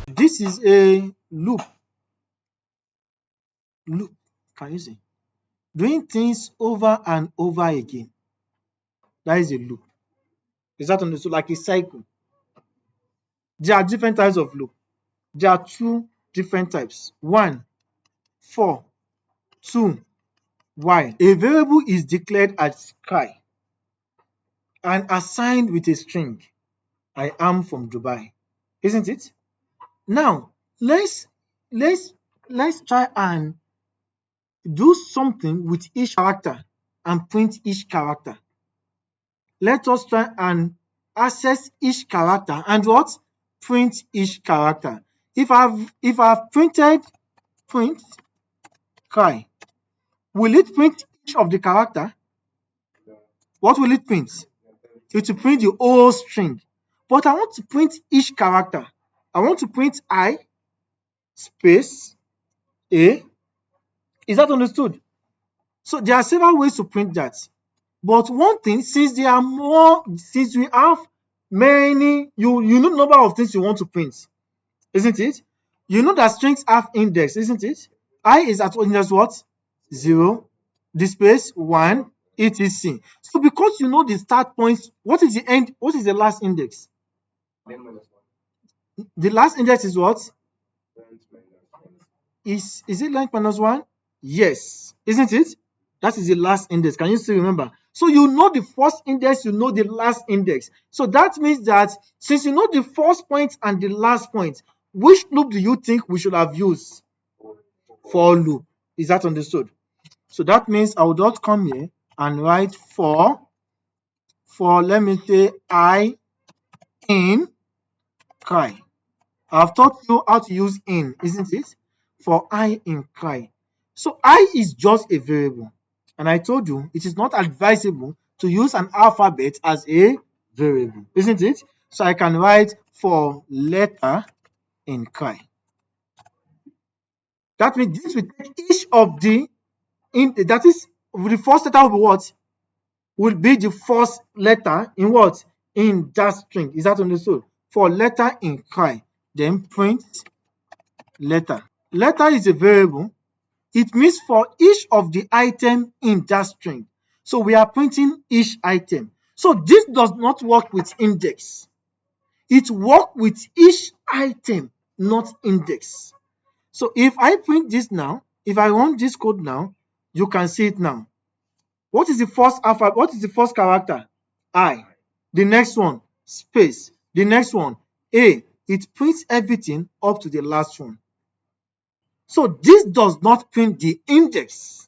This is a loop. Loop. Can you see? Doing things over and over again. That is a loop. Is that understood? Like a cycle. There are different types of loop. There are two different types. One, for, two, while. A variable is declared as CAIE and assigned with a string. I am from Dubai. Isn't it? Now, let's try and do something with each character and print each character. Let us try and access each character and what? Print each character. If I've printed print CAIE, will it print each of the character? What will it print? It will print the whole string. But I want to print each character. I want to print I space A. Is that understood? So there are several ways to print that. But one thing, since we have many, you know the number of things you want to print, isn't it? You know that strings have index, isn't it? I is at index what? 0, the space 1, etc. So because you know the start points, what is the end? What is the last index? The last index is what? Is it length minus 1? Yes, isn't it? That is the last index. Can you still remember? So you know the first index, you know the last index. So that means that since you know the first point and the last point, which loop do you think we should have used? For loop. Is that understood? So that means I will just come here and write for let me say I in CAIE. I've taught you how to use in, isn't it? For I in CAIE. So I is just a variable. And I told you it is not advisable to use an alphabet as a variable, isn't it? So I can write for letter in CAIE. That means this will take each of the, that is, the first letter will be what? Will be the first letter in what? In that string. Is that understood? For letter in CAIE. Then print letter. Letter is a variable. It means for each of the item in that string. So we are printing each item. So this does not work with index. It works with each item, not index. So if I print this now, if I run this code now, you can see it now. What is the first alphabet? What is the first character? I. The next one, space. The next one, A. It prints everything up to the last one. So this does not print the index.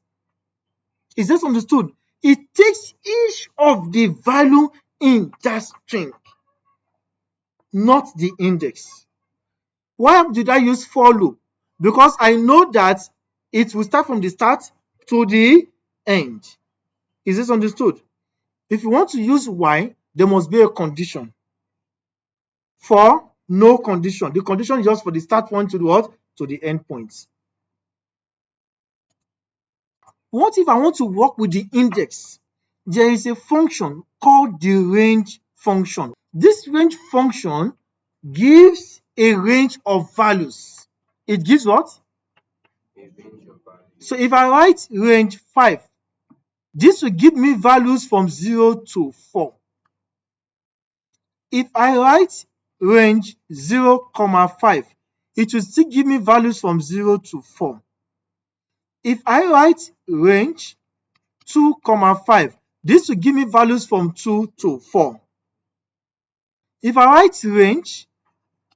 Is this understood? It takes each of the value in that string, not the index. Why did I use for loop? Because I know that it will start from the start to the end. Is this understood? If you want to use while, there must be a condition. For, no condition. The condition is just for the start point to the what? To the end point. What if I want to work with the index? There is a function called the range function. This range function gives a range of values. It gives what? So if I write range 5, this will give me values from 0 to 4. If I write range 0, 5, it will still give me values from 0 to 4. If I write range 2, 5, this will give me values from 2 to 4. If I write range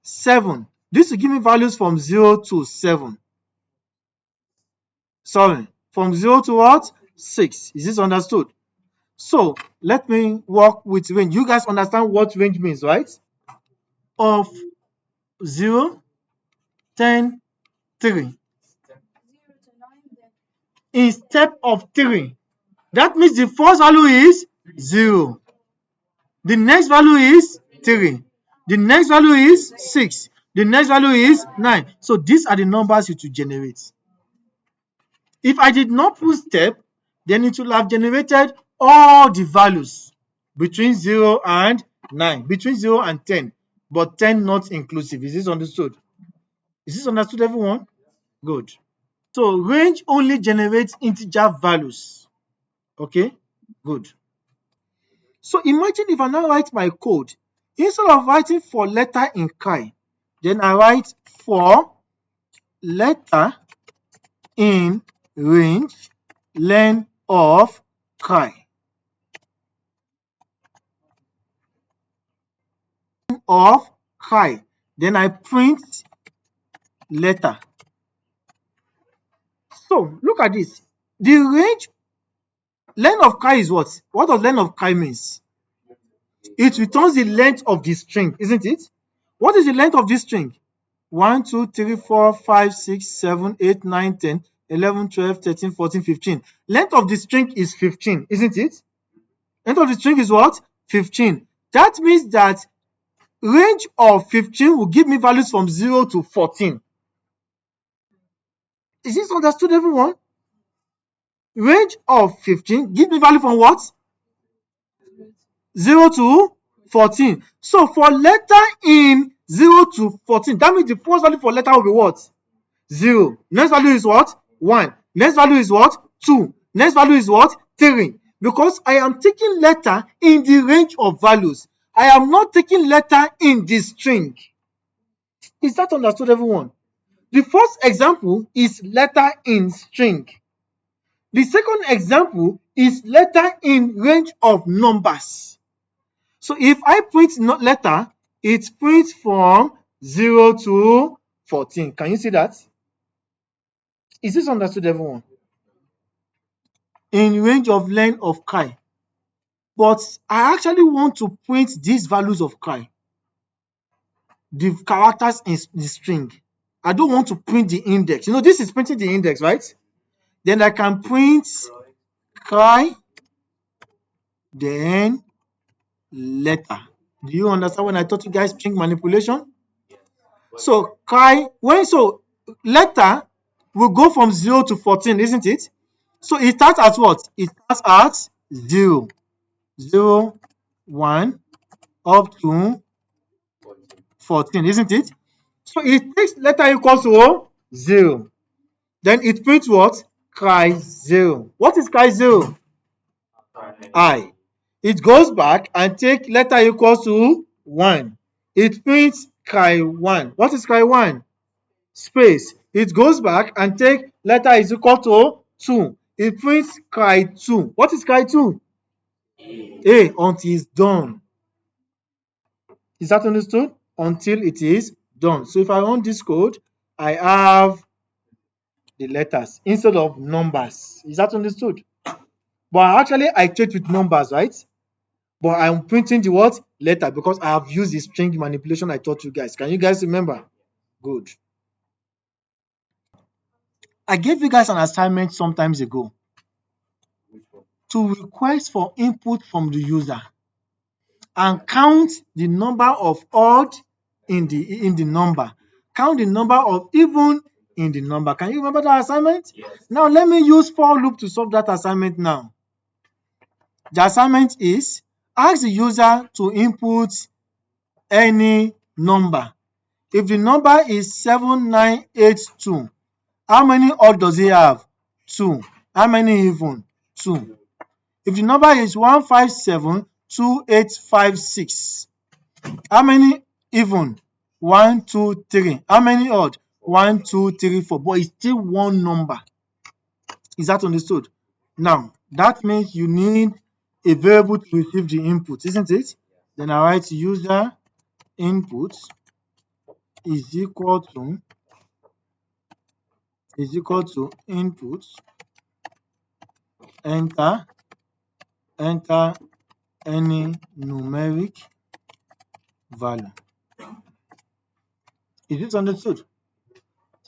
7, this will give me values from 0 to 7. Sorry, from 0 to what? 6. Is this understood? So let me work with range. You guys understand what range means, right? Of 0, 10, 3. In step of 3. That means the first value is 0. The next value is 3. The next value is 6. The next value is 9. So these are the numbers you to generate. If I did not put step, then it will have generated all the values between 0 and 9, between 0 and 10, but 10 not inclusive. Is this understood? Is this understood, everyone? Good. So range only generates integer values. Okay, good. So imagine if I now write my code, instead of writing for letter in CAIE, then I write for letter in range len of CAIE. Of CAIE. Then I print letter. So look at this. The range len of CAIE is what? What does len of CAIE means? It returns the length of the string, isn't it? What is the length of this string? 1, 2, 3, 4, 5, 6, 7, 8, 9, 10, 11, 12, 13, 14, 15. Length of the string is 15, isn't it? Length of the string is what? 15. That means that range of 15 will give me values from 0 to 14. Is this understood, everyone? Range of 15 give me value from what? 0 to 14. So for letter in 0 to 14, that means the first value for letter will be what? 0. Next value is what? 1. Next value is what? 2. Next value is what? 3. Because I am taking letter in the range of values. I am not taking letter in the string. Is that understood, everyone? The first example is letter in string. The second example is letter in range of numbers. So if I print letter, it prints from 0 to 14. Can you see that? Is this understood, everyone? In range of len of CAIE. But I actually want to print these values of CAIE, the characters in the string. I don't want to print the index. You know, this is printing the index, right? Then I can print CAIE, then letter. Do you understand when I taught you guys string manipulation? So CAIE, letter will go from 0 to 14, isn't it? So it starts at what? It starts at 0, 0, 1, up to 14, isn't it? So it takes letter equals to 0. Then it prints what? CAIE 0. What is CAIE 0? I. It goes back and take letter equals to 1. It prints CAIE 1. What is CAIE 1? Space. It goes back and take letter is equal to 2. It prints CAIE 2. What is CAIE 2? A, until it's done. Is that understood? Until it is done. So if I run this code, I have the letters instead of numbers. Is that understood? But actually I checked with numbers, right? But I'm printing the what? Letter, because I have used the string manipulation I taught you guys. Can you guys remember? Good. I gave you guys an assignment some times ago to request for input from the user and count the number of odd in the number. Count the number of even in the number. Can you remember that assignment? Yes. Now let me use for loop to solve that assignment now. The assignment is ask the user to input any number. If the number is 7982, how many odd does he have? 2. How many even? 2. If the number is 1572856, how many even? 1, 2, 3. How many odd? 1, 2, 3, 4. But it's still one number. Is that understood? Now, that means you need a variable to receive the input, isn't it? Then I write user input is equal to input, enter any numeric value. Is this understood?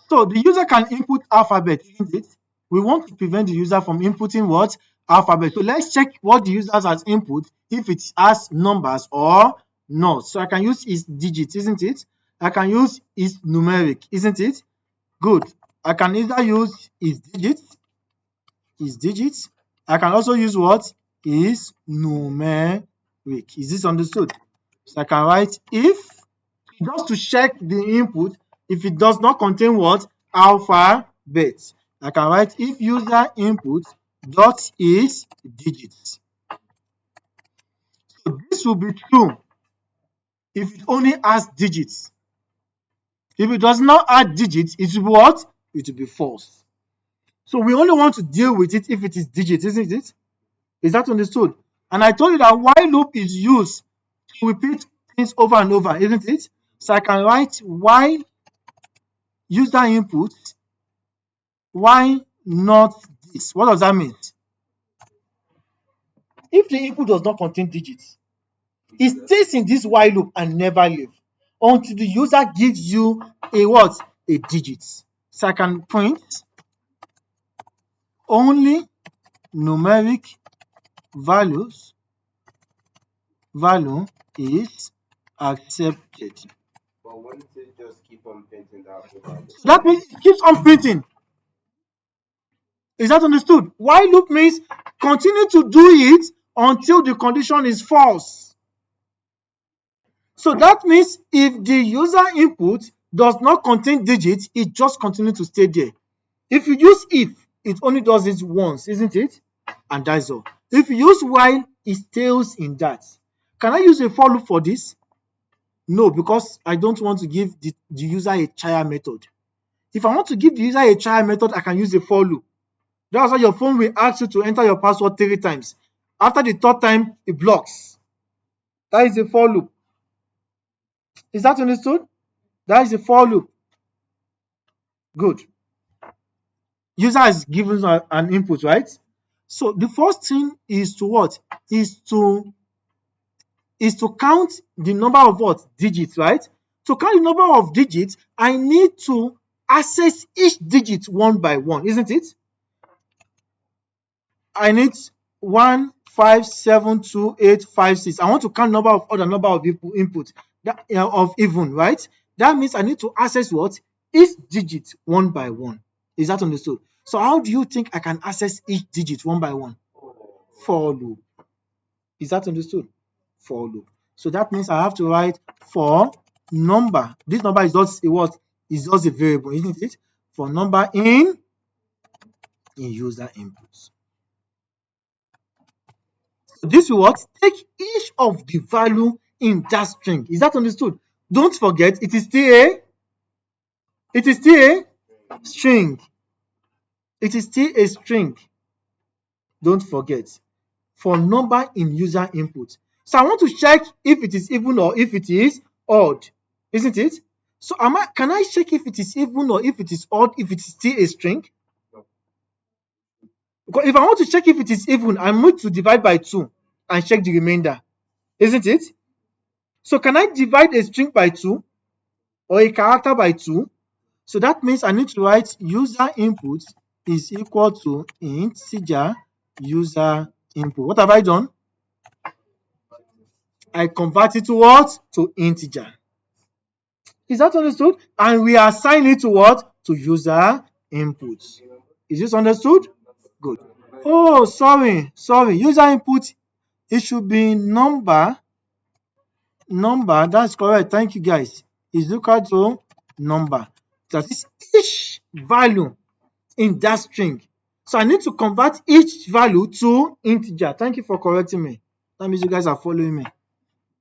So the user can input alphabet, isn't it? We want to prevent the user from inputting what? Alphabet. So let's check what the user has input, if it has numbers or not. So I can use its digits, isn't it? I can use its numeric, isn't it? Good. I can either use its digits, I can also use what is numeric. Is this understood? So I can write if, just to check the input, if it does not contain what? Alphabet. I can write if user input dot is digits. So this will be true if it only has digits. If it does not add digits, it will be what? It will be false. So we only want to deal with it if it is digits, isn't it? Is that understood? And I told you that while loop is used to repeat things over and over, isn't it? So I can write while user input, why not this? What does that mean? If the input does not contain digits, it stays in this while loop and never leave until the user gives you a what? A digit. So I can print only numeric value is accepted. But wouldn't it just keep on printing that over and So over? that means it keeps on printing. Is that understood? While loop means continue to do it until the condition is false. So that means if the user input does not contain digits, it just continues to stay there. If you use if, it only does it once, isn't it? And that's all. If you use while, it stays in that. Can I use a for loop for this? No, because I don't want to give the user a trial method. If I want to give the user a trial method, I can use a for loop. That's why your phone will ask you to enter your password 3 times. After the 3rd time, it blocks. That is a for loop. Is that understood? That is a for loop. Good. User is given an input, right? So the first thing is to what? Is to count the number of what? Digits, right? To count the number of digits, I need to access each digit one by one, isn't it? I need 1, 5, 7, 2, 8, 5, 6. I want to count number of other number of input that of even, right? That means I need to access what? Each digit one by one. Is that understood? So how do you think I can access each digit one by one? For loop. Is that understood? For loop. So that means I have to write for number. This number is just a what? Is just a variable, isn't it? For number in user inputs. This will what? Take each of the value in that string. Is that understood? Don't forget, it is still a string. It is still a string. Don't forget. For number in user input. So I want to check if it is even or if it is odd, isn't it? So can I check if it is even or if it is odd if it is still a string? Because if I want to check if it is even, I need to divide by 2 and check the remainder, isn't it? So can I divide a string by 2 or a character by 2? So that means I need to write user input is equal to integer user input. What have I done? I convert it to what? To integer. Is that understood? And we assign it to what? To user input. Is this understood? Good. Oh, sorry. User input, it should be number. That's correct. Thank you, guys. Is equal to number. That is each value in that string. So I need to convert each value to integer. Thank you for correcting me. That means you guys are following me.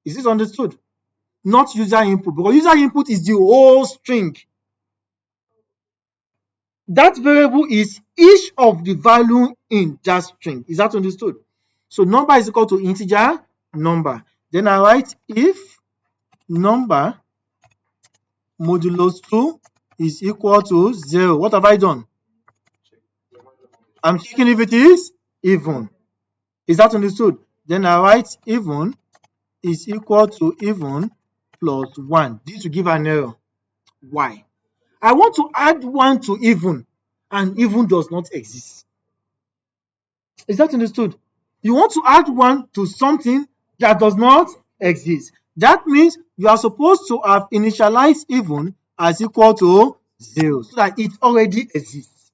Is this understood? Not user input, because user input is the whole string. That variable is each of the value in that string. Is that understood? So number is equal to integer number. Then I write if number modulo 2 is equal to 0. What have I done? I'm checking if it is even. Is that understood? Then I write even is equal to even plus 1. This will give an error. Why? I want to add 1 to even, and even does not exist. Is that understood? You want to add 1 to something that does not exist. That means you are supposed to have initialized even as equal to 0 so that it already exists.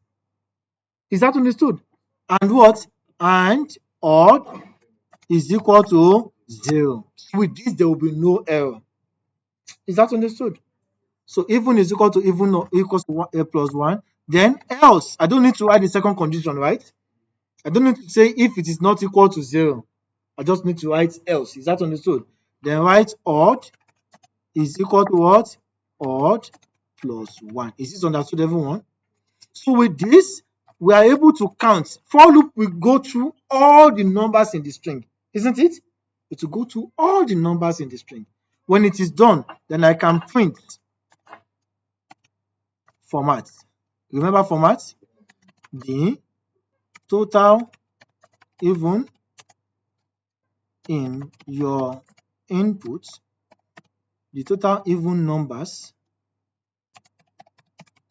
Is that understood? And what? and odd is equal to 0. With this, there will be no error. Is that understood? So even is equal to even or equals to 1, plus 1. Then else, I don't need to write the second condition, right? I don't need to say if it is not equal to 0. I just need to write else. Is that understood? Then write odd is equal to what? Odd plus 1. Is this understood, everyone? So with this, we are able to count. For loop will go through all the numbers in the string, isn't it? It will go through all the numbers in the string. When it is done, then I can print format. Remember format? The total even in your input, the total even numbers,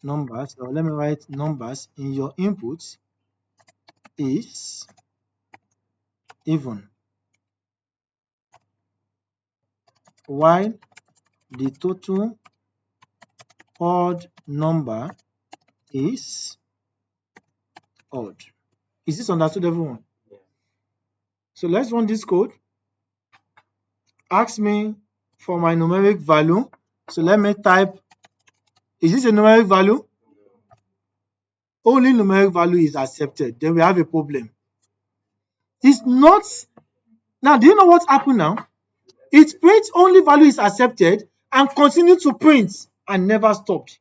or let me write numbers in your input is even, while the total odd number is odd. Is this understood, everyone? So let's run this code. Ask me for my numeric value. So let me type, is this a numeric value? Only numeric value is accepted. Then we have a problem. It's not. Now, do you know what happened now? It prints only value is accepted and continue to print and never stopped.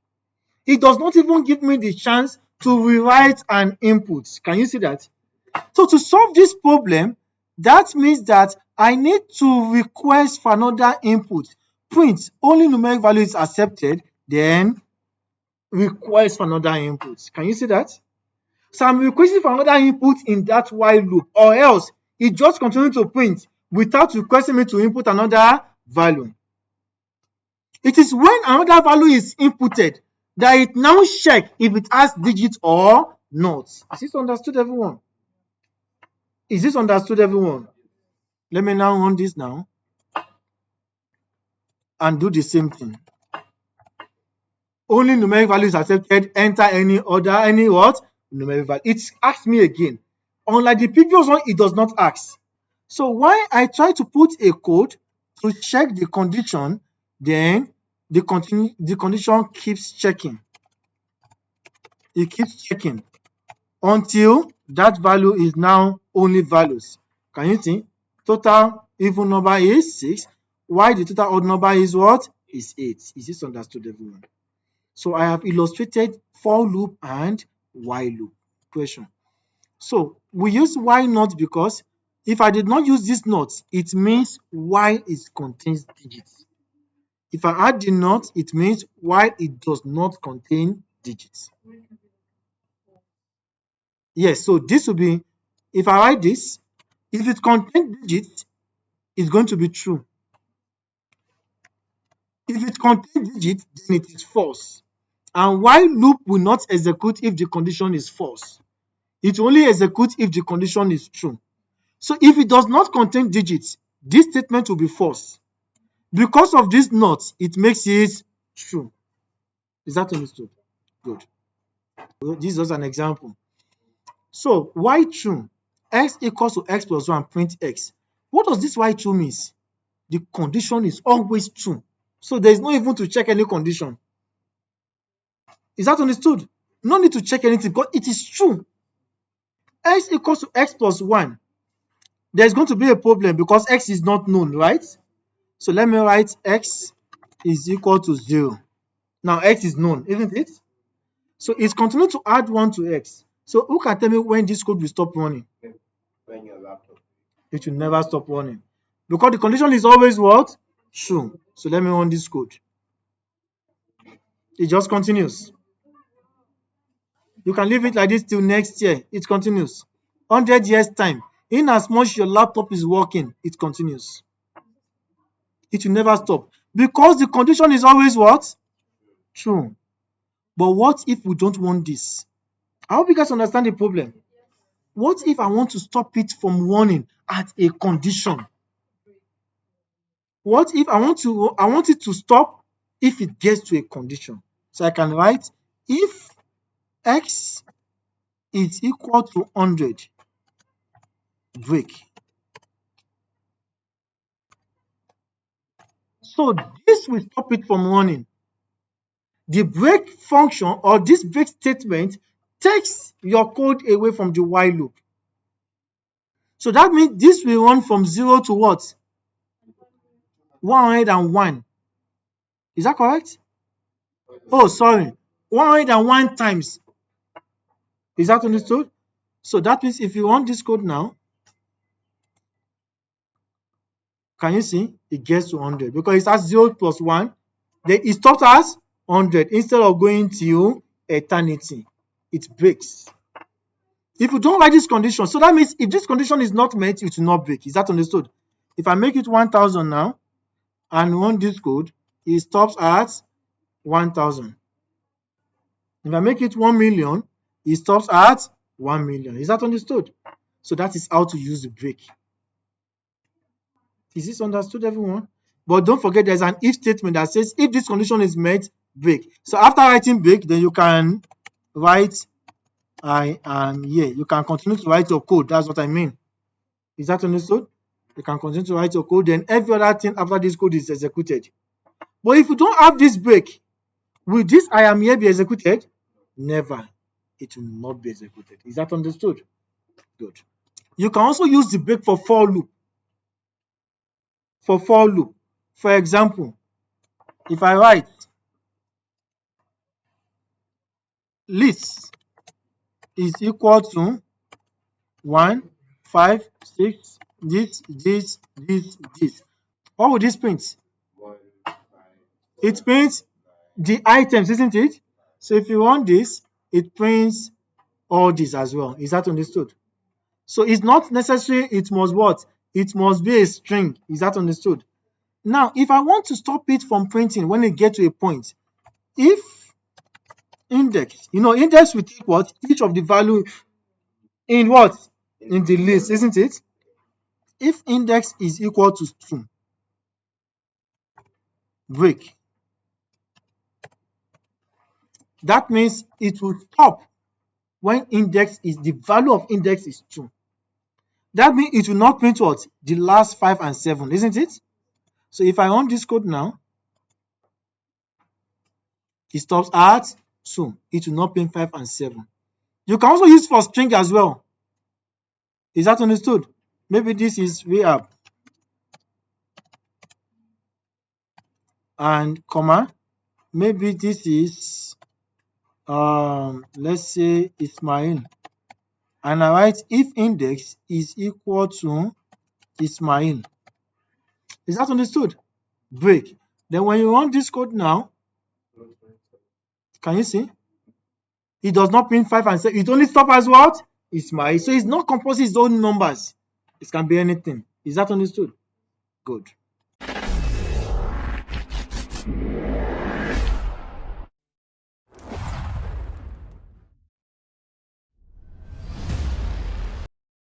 It does not even give me the chance to rewrite an input. Can you see that? So to solve this problem, that means that I need to request for another input. Print only numeric value is accepted, then request for another input. Can you see that? So I'm requesting for another input in that while loop, or else it just continues to print without requesting me to input another value. It is when another value is inputted that it now checks if it has digits or not. Is this understood, everyone? Is this understood, everyone? Let me now run this now and do the same thing. Only numeric value is accepted. Enter any what? Numeric value. It asks me again. Unlike the previous one, it does not ask. So when I try to put a code to check the condition, then the condition keeps checking. It keeps checking until that value is now only values. Can you see? Total even number is 6, while the total odd number is what? Is 8. Is this understood, everyone? So I have illustrated for loop and while loop. Question. So we use why not because if I did not use this not, it means while it contains digits. If I add the not, it means while it does not contain digits. Yes, so this will be, if I write this, if it contains digits, it's going to be true. If it contains digits, then it is false. And while loop will not execute if the condition is false. It only executes if the condition is true. So if it does not contain digits, this statement will be false. Because of this not, it makes it true. Is that understood? Good. This is just an example. So why true? X equals to x plus 1, print x. What does this why true means? The condition is always true. So there is no even to check any condition. Is that understood? No need to check anything because it is true. X equals to x plus 1. There's going to be a problem because x is not known, right? So let me write x is equal to 0. Now x is known, isn't it? So it's continuing to add 1 to x. So who can tell me when this code will stop running? When your laptop. It will never stop running. Because the condition is always what? True. So let me run this code. It just continues. You can leave it like this till next year. It continues. 100 years time. In as much your laptop is working, it continues. It will never stop. Because the condition is always what? True. But what if we don't want this? I hope you guys understand the problem. What if I want to stop it from running at a condition? What if I want it to stop if it gets to a condition? So I can write if x is equal to 100, break. So this will stop it from running. The break function or this break statement takes your code away from the while loop. So that means this will run from 0 to what? 101. Is that correct? Oh, sorry. 101 times. Is that understood? So that means if you run this code now, can you see? It gets to 100 because it has 0 plus 1. Then it stops as 100 instead of going to eternity. It breaks. If you don't write this condition, so that means if this condition is not met, it will not break. Is that understood? If I make it 1000 now and run this code, it stops at 1000. If I make it 1 million, it stops at 1 million. Is that understood? So that is how to use the break. Is this understood, everyone? But don't forget there's an if statement that says if this condition is met, break. So after writing break, then you can write I am here. You can continue to write your code. That's what I mean. Is that understood? You can continue to write your code, then every other thing after this code is executed. But if you don't have this break, will this I am here be executed? Never. It will not be executed. Is that understood? Good. You can also use the break for for loop. For example, if I write list is equal to 1, 5, 6, this, what would this print? 1, 5, It prints the items, isn't it? So if you run this, it prints all this as well. Is that understood? So it's not necessary it must what? It must be a string. Is that understood? Now, if I want to stop it from printing when it gets to a point, if index, index will take what? Each of the value in what? In the list, isn't it? If index is equal to 2, break. That means it will stop when the value of index is 2. That means it will not print what? The last 5 and 7, isn't it? So if I run this code now, it stops at 2. It will not print 5 and 7. You can also use for string as well. Is that understood? Maybe this is Rehab and comma. Maybe this is let's say Ismail. And I write if index is equal to Ismail. Is that understood? Break. Then when you run this code now, can you see? It does not print 5 and 7. It only stops as what? Ismail. So it's not composing its own numbers. It can be anything. Is that understood? Good.